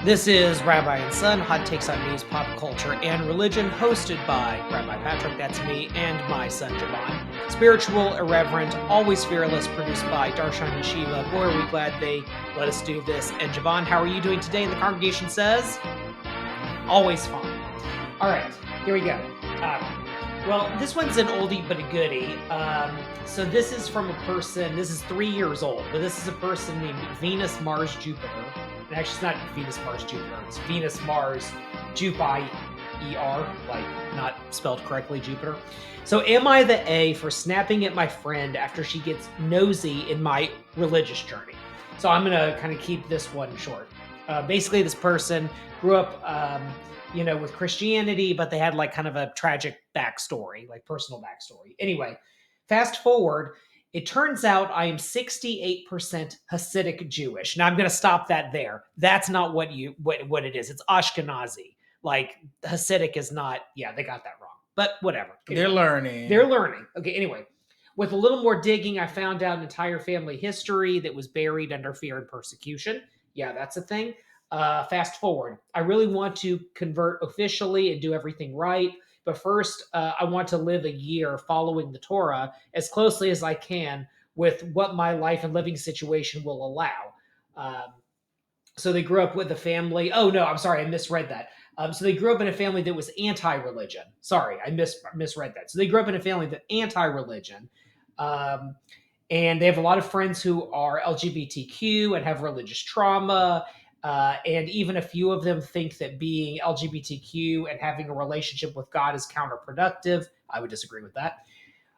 This is Rabbi Son, hot takes on news, pop culture, and religion, hosted by Rabbi Patrick, that's me, and my son Javon. Spiritual, irreverent, always fearless, produced by Darshan Yeshiva. Boy, are we glad they let us do this. And Javon, how are you doing today? And the congregation says, always fine. All right, here we go. Well, this one's an oldie but a goodie. So this is from a person, this is 3 years old, but this is a person named Venus, Mars, Jupiter. And actually, it's not Venus, Mars, Jupiter. It's Venus, Mars, Jupiter, like not spelled correctly, Jupiter. So am I the A for snapping at my friend after she gets nosy in my religious journey? So I'm going to kind of keep this one short. Basically, this person grew up, with Christianity, but they had like kind of a tragic backstory, like personal backstory. Anyway, fast forward. It turns out I am 68% Hasidic Jewish. Now I'm going to stop that there. That's not what it is. It's Ashkenazi. Like Hasidic is not. Yeah, they got that wrong. But whatever. Anyway, They're learning. Okay. Anyway, with a little more digging, I found out an entire family history that was buried under fear and persecution. Yeah, that's a thing. Fast forward. I really want to convert officially and do everything right. But first, I want to live a year following the Torah as closely as I can with what my life and living situation will allow. So they grew up with a family. Oh, no, I'm sorry. I misread that. So they grew up in a family that was anti-religion. Sorry, I misread that. So they grew up in a family that anti-religion. And they have a lot of friends who are LGBTQ and have religious trauma. And even a few of them think that being LGBTQ and having a relationship with God is counterproductive. I would disagree with that.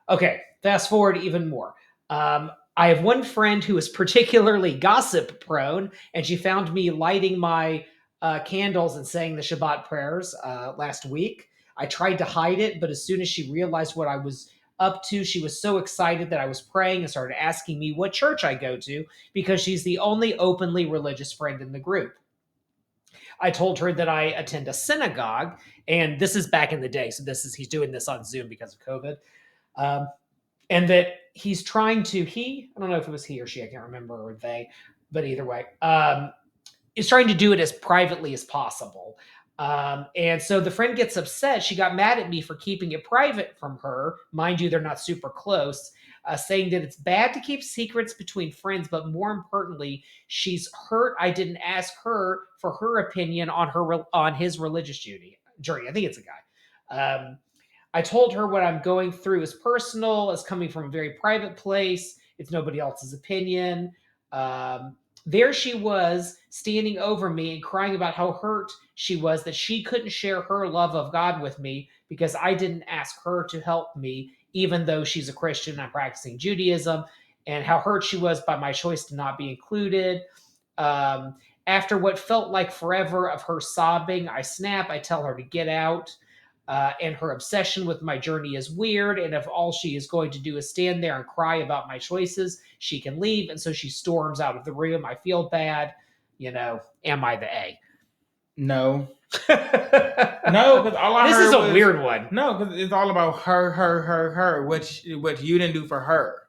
Okay, fast forward even more. I have one friend who is particularly gossip prone, and she found me lighting my candles and saying the Shabbat prayers last week. I tried to hide it, but as soon as she realized what I was up to, she was so excited that I was praying and started asking me what church I go to because she's the only openly religious friend in the group. I told her that I attend a synagogue, and this is back in the day, so he's doing this on Zoom because of COVID, and that he's trying to, I don't know if it was he or she, I can't remember, or they, but either way, is trying to do it as privately as possible. And so the friend gets upset. She got mad at me for keeping it private from her. Mind you, they're not super close, saying that it's bad to keep secrets between friends, but more importantly, she's hurt I didn't ask her for her opinion on his religious journey. I think it's a guy. I told her what I'm going through is personal, is coming from a very private place. It's nobody else's opinion. There she was standing over me and crying about how hurt she was that she couldn't share her love of God with me because I didn't ask her to help me, even though she's a Christian and I'm practicing Judaism, and how hurt she was by my choice to not be included. After what felt like forever of her sobbing, I snap. I tell her to get out. And her obsession with my journey is weird. And if all she is going to do is stand there and cry about my choices, she can leave. And so she storms out of the room. I feel bad. Am I the A? No. No, because all I this heard is a was, weird one. No, because it's all about her. What you didn't do for her.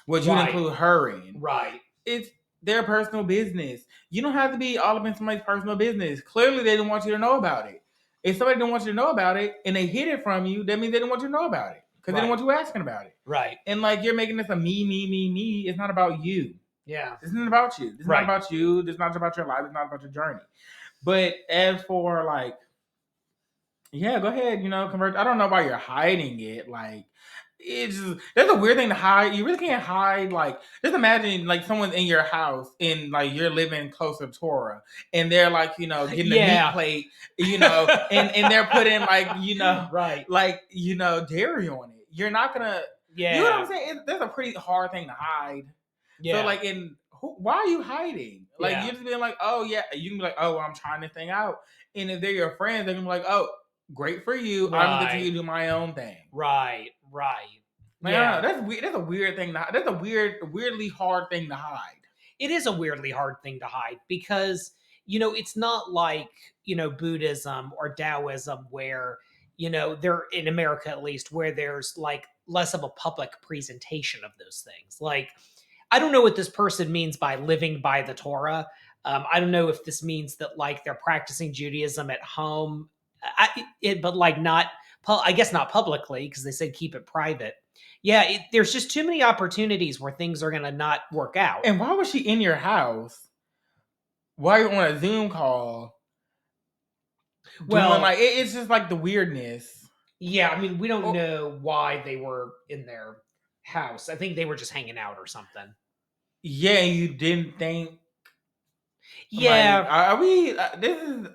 What you didn't include her in. Right. It's their personal business. You don't have to be all up in somebody's personal business. Clearly, they didn't want you to know about it. If somebody didn't want you to know about it and they hid it from you, that means they didn't want you to know about it because they didn't want you asking about it. Right. And like you're making this a me. It's not about you. Yeah. It's not about you. It's not about you. It's not about your life. It's not about your journey. But as for like, yeah, go ahead. Convert. I don't know why you're hiding it. Like, it's just, there's a weird thing to hide. You really can't hide. Like, just imagine like someone's in your house and like you're living close to Torah, and they're like, getting a meat plate, and they're putting like, dairy on it. You're not gonna. Yeah. You know what I'm saying? That's a pretty hard thing to hide. Yeah. So like, why are you hiding? Like, you're just being like, oh yeah, you can be like, oh, I'm trying this thing out, and if they're your friends, they're gonna be like, oh, great for you. Right. I'm gonna continue to do my own thing. Right. Like, yeah, that's weird. That's a weird thing. That's a weirdly hard thing to hide. It is a weirdly hard thing to hide because it's not like Buddhism or Taoism where they're in America at least where there's like less of a public presentation of those things. Like, I don't know what this person means by living by the Torah. I don't know if this means that like they're practicing Judaism at home, but like not, I guess not publicly because they said keep it private. Yeah, there's just too many opportunities where things are gonna not work out. And why was she in your house? Why are you on a Zoom call? Doing like it's just like the weirdness. Yeah, I mean, we don't Oh, know why they were in their house. I think they were just hanging out or something. yeah, you didn't think like Yeah, are we? This is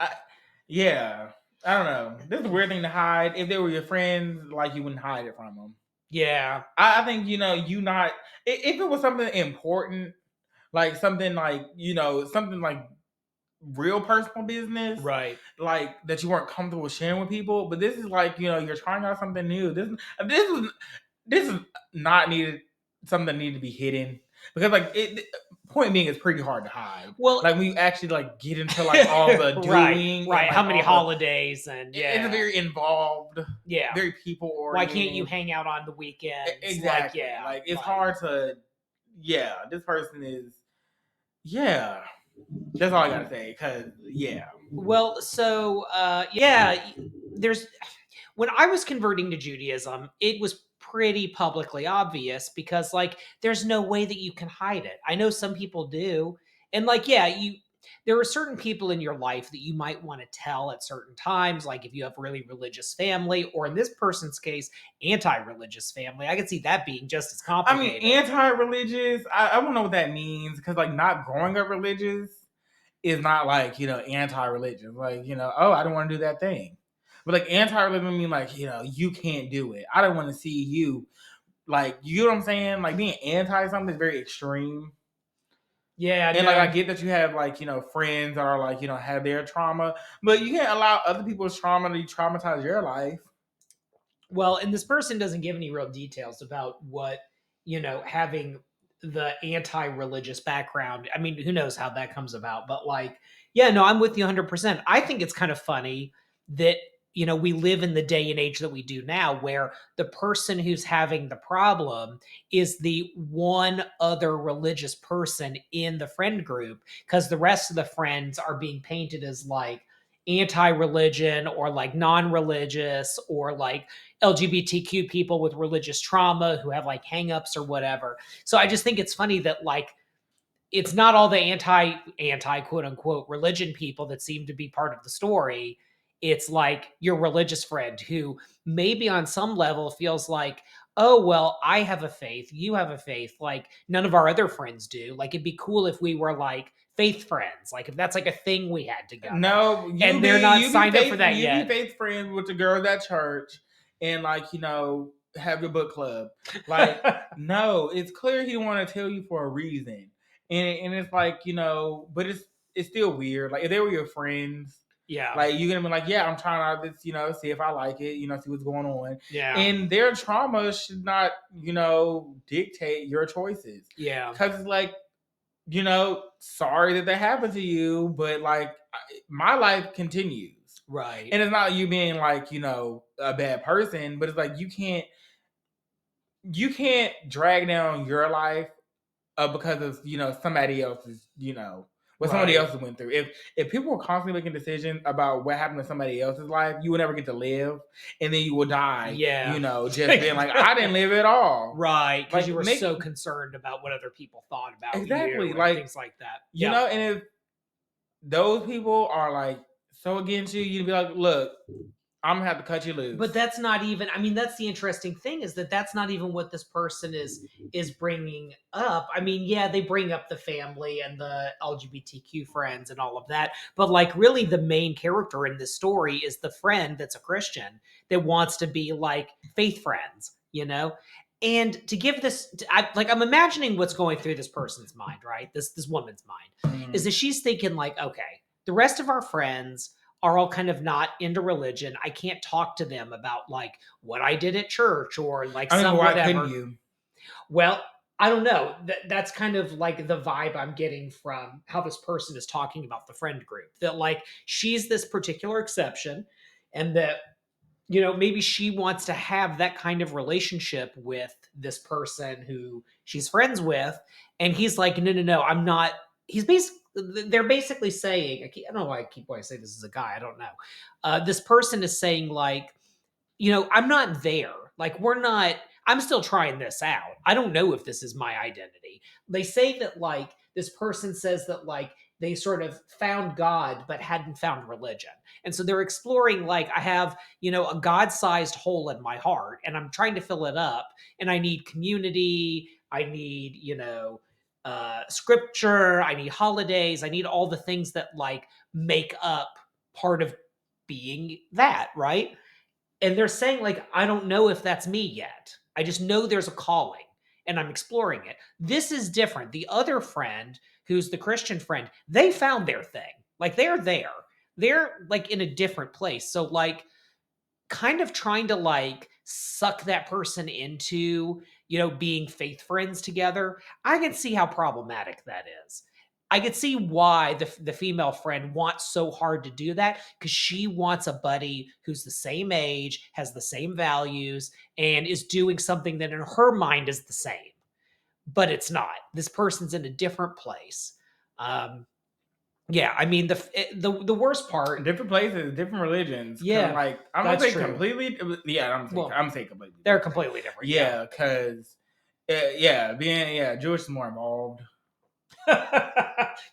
yeah. I don't know. This is a weird thing to hide. If they were your friends, like you wouldn't hide it from them. yeah, I think you not if it was something important, like something like something like real personal business, right. like that you weren't comfortable sharing with people. But this is like you're trying out something new. This is not needed. Something that needed to be hidden because like point being, it's pretty hard to hide. Well, Like when you actually like get into like all the right, doing and right. like How many all holidays and it's very involved, yeah. very people Why can't you oriented. hang out on the weekends? Exactly. Like, yeah, Like it's hard to. Yeah, this person is. Yeah, that's all I gotta say. Cause yeah, Well, so yeah, there's when I was converting to Judaism, it was pretty publicly obvious because like there's no way that you can hide it. I know some people do. And like yeah, you there are certain people in your life that you might want to tell at certain times like if you have really religious family or in this person's case anti-religious family. I could see that being just as I mean, complicated. anti-religious. I don't know what that means because like not growing up religious is not like anti-religion. Like oh, I don't want to do that thing. But like anti-religion mean like you can't do it. I don't want to see you. Like you know what I'm saying? Like being anti something is very extreme. Yeah, And like I no. get that you have like friends that are like have their trauma, but you can't allow other people's trauma to traumatize your life. Well, and this person doesn't give any real details about what, having the anti-religious background. I mean, who knows how that comes about, but like, yeah, no, I'm with you 100%. I think it's kind of funny that, we live in the day and age that we do now where the person who's having the problem is the one other religious person in the friend group because the rest of the friends are being painted as like anti-religion or like non-religious or like LGBTQ people with religious trauma who have like hangups or whatever. So I just think it's funny that like it's not all the anti quote unquote religion people that seem to be part of the story. It's like your religious friend who maybe on some level feels like, oh well, I have a faith, you have a faith, like none of our other friends do. Like it'd be cool if we were like faith friends, like if that's like a thing we had together. No, And they're not signed up for that you be yet. faith friends with the girls at church and like have your book club. Like no, it's clear he want to tell you for a reason, and it's like but it's still weird. Like if they were your friends. Yeah. Like you're gonna be like, yeah, I'm trying out this, see if I like it, see what's going on. Yeah. And their trauma should not, dictate your choices. Yeah. Because it's like, sorry that happened to you, but like my life continues. Right. And it's not you being like, a bad person, but it's like you can't drag down your life because of somebody else's what somebody else went through. If people were constantly making decisions about what happened to somebody else's life, you would never get to live, and then you will die. Yeah, just being like I didn't live at all. Right, because Like, you were so concerned about what other people thought about exactly you, like things like that. And if those people are like so against you, you'd be like, look, I'm gonna have to cut you loose. But that's not even. I mean, that's the interesting thing is that that's not even what this person is bringing up. I mean, yeah, they bring up the family and the LGBTQ friends and all of that, but like, really, the main character in this story is the friend that's a Christian that wants to be like faith friends, And to give this, I'm imagining what's going through this person's mind, right? This woman's mind is that she's thinking like, okay, the rest of our friends are all kind of not into religion. I can't talk to them about like what I did at church or like some why whatever. couldn't you? Well, I don't know. That's kind of like the vibe I'm getting from how this person is talking about the friend group. That like she's this particular exception, and that maybe she wants to have that kind of relationship with this person who she's friends with, and he's like, no, I'm not. He's basically they're basically saying, I don't know why I say this is a guy. I don't know. This person is saying like, I'm not there. Like, I'm still trying this out. I don't know if this is my identity. They say that like this person says that like they sort of found God but hadn't found religion. And so they're exploring like I have, a God-sized hole in my heart and I'm trying to fill it up and I need community, I need, scripture, I need holidays, I need all the things that like make up part of being that, right? And they're saying like I don't know if that's me yet. I just know there's a calling and I'm exploring it. This is different. The other friend, who's the Christian friend, they found their thing. Like they're there. They're like in a different place. So like kind of trying to like suck that person into, being faith friends together. I can see how problematic that is. I could see why the female friend wants so hard to do that, because she wants a buddy who's the same age, has the same values, and is doing something that in her mind is the same. But it's not. This person's in a different place. Yeah, I mean the worst part. Different places, different religions. Yeah, like I'm gonna say completely. Yeah, I'm saying completely. They're completely different. Yeah, because being Jewish is more involved.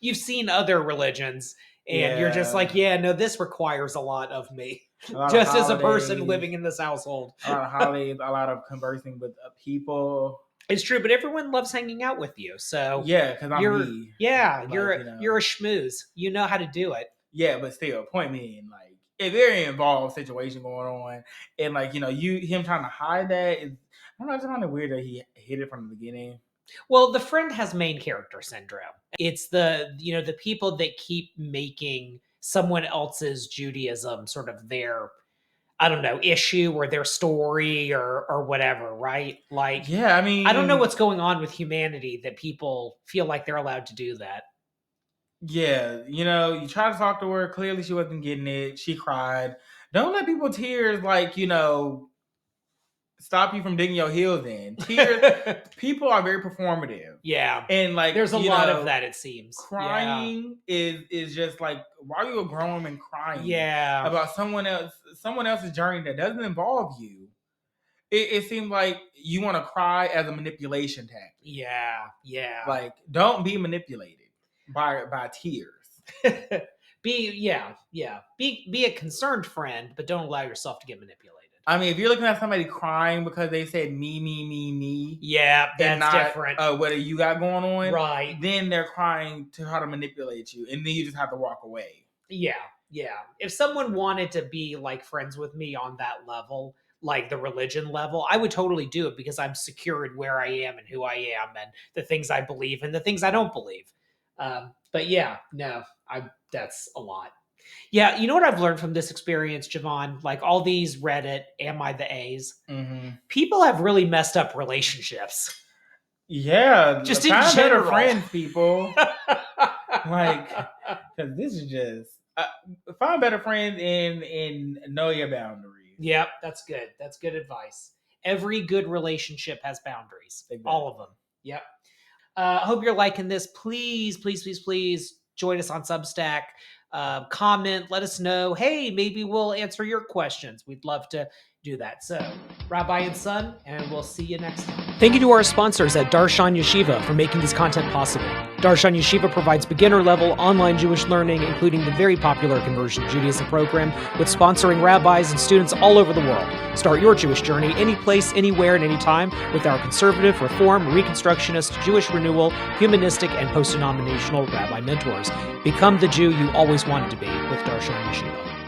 You've seen other religions and you're just like, no, this requires a lot of me just as a person living in this household. A lot of holidays, a lot of conversing with people. It's true, but everyone loves hanging out with you. So yeah, because I'm me. Yeah, like, you're a schmooze. You know how to do it. Yeah, but still, point being, like, a very involved situation going on, and like him trying to hide that is, I don't know, I just find it weird that he hid it from the beginning. Well, the friend has main character syndrome. It's the people that keep making someone else's Judaism sort of their, I don't know, issue or their story or whatever, right? Like, yeah, I mean, I don't know what's going on with humanity that people feel like they're allowed to do that. Yeah, you try to talk to her. Clearly, she wasn't getting it. She cried. Don't let people's tears, like, stop you from digging your heels in. Tears, people are very performative. Yeah. And like there's a lot of that, it seems. Crying is just like, why are you a grown woman crying about someone else's journey that doesn't involve you? It seems like you want to cry as a manipulation tactic. Yeah. Like, don't be manipulated by tears. Be a concerned friend, but don't allow yourself to get manipulated. I mean, if you're looking at somebody crying because they said me, yeah, that's not different. What you got going on, right? Then they're crying to how to manipulate you, and then you just have to walk away. Yeah. If someone wanted to be like friends with me on that level, like the religion level, I would totally do it because I'm secure in where I am and who I am and the things I believe and the things I don't believe. But yeah, no, that's a lot. Yeah, you know what I've learned from this experience, Javon? Like all these Reddit, am I the A's? Mm-hmm. People have really messed up relationships. Yeah, just in general. Better friends, people. Like, because this is just find better friends and know your boundaries. Yep, that's good. That's good advice. Every good relationship has boundaries. Exactly. All of them. Yep. Hope you're liking this. Please join us on Substack. Comment, let us know. Hey, maybe we'll answer your questions. We'd love to do that. So, Rabbi and Son, and we'll see you next time. Thank you to our sponsors at Darshan Yeshiva for making this content possible. Darshan Yeshiva provides beginner-level online Jewish learning, including the very popular Conversion to Judaism program, with sponsoring rabbis and students all over the world. Start your Jewish journey any place, anywhere, and anytime with our conservative, reform, reconstructionist, Jewish renewal, humanistic, and post-denominational rabbi mentors. Become the Jew you always wanted to be with Darshan Yeshiva.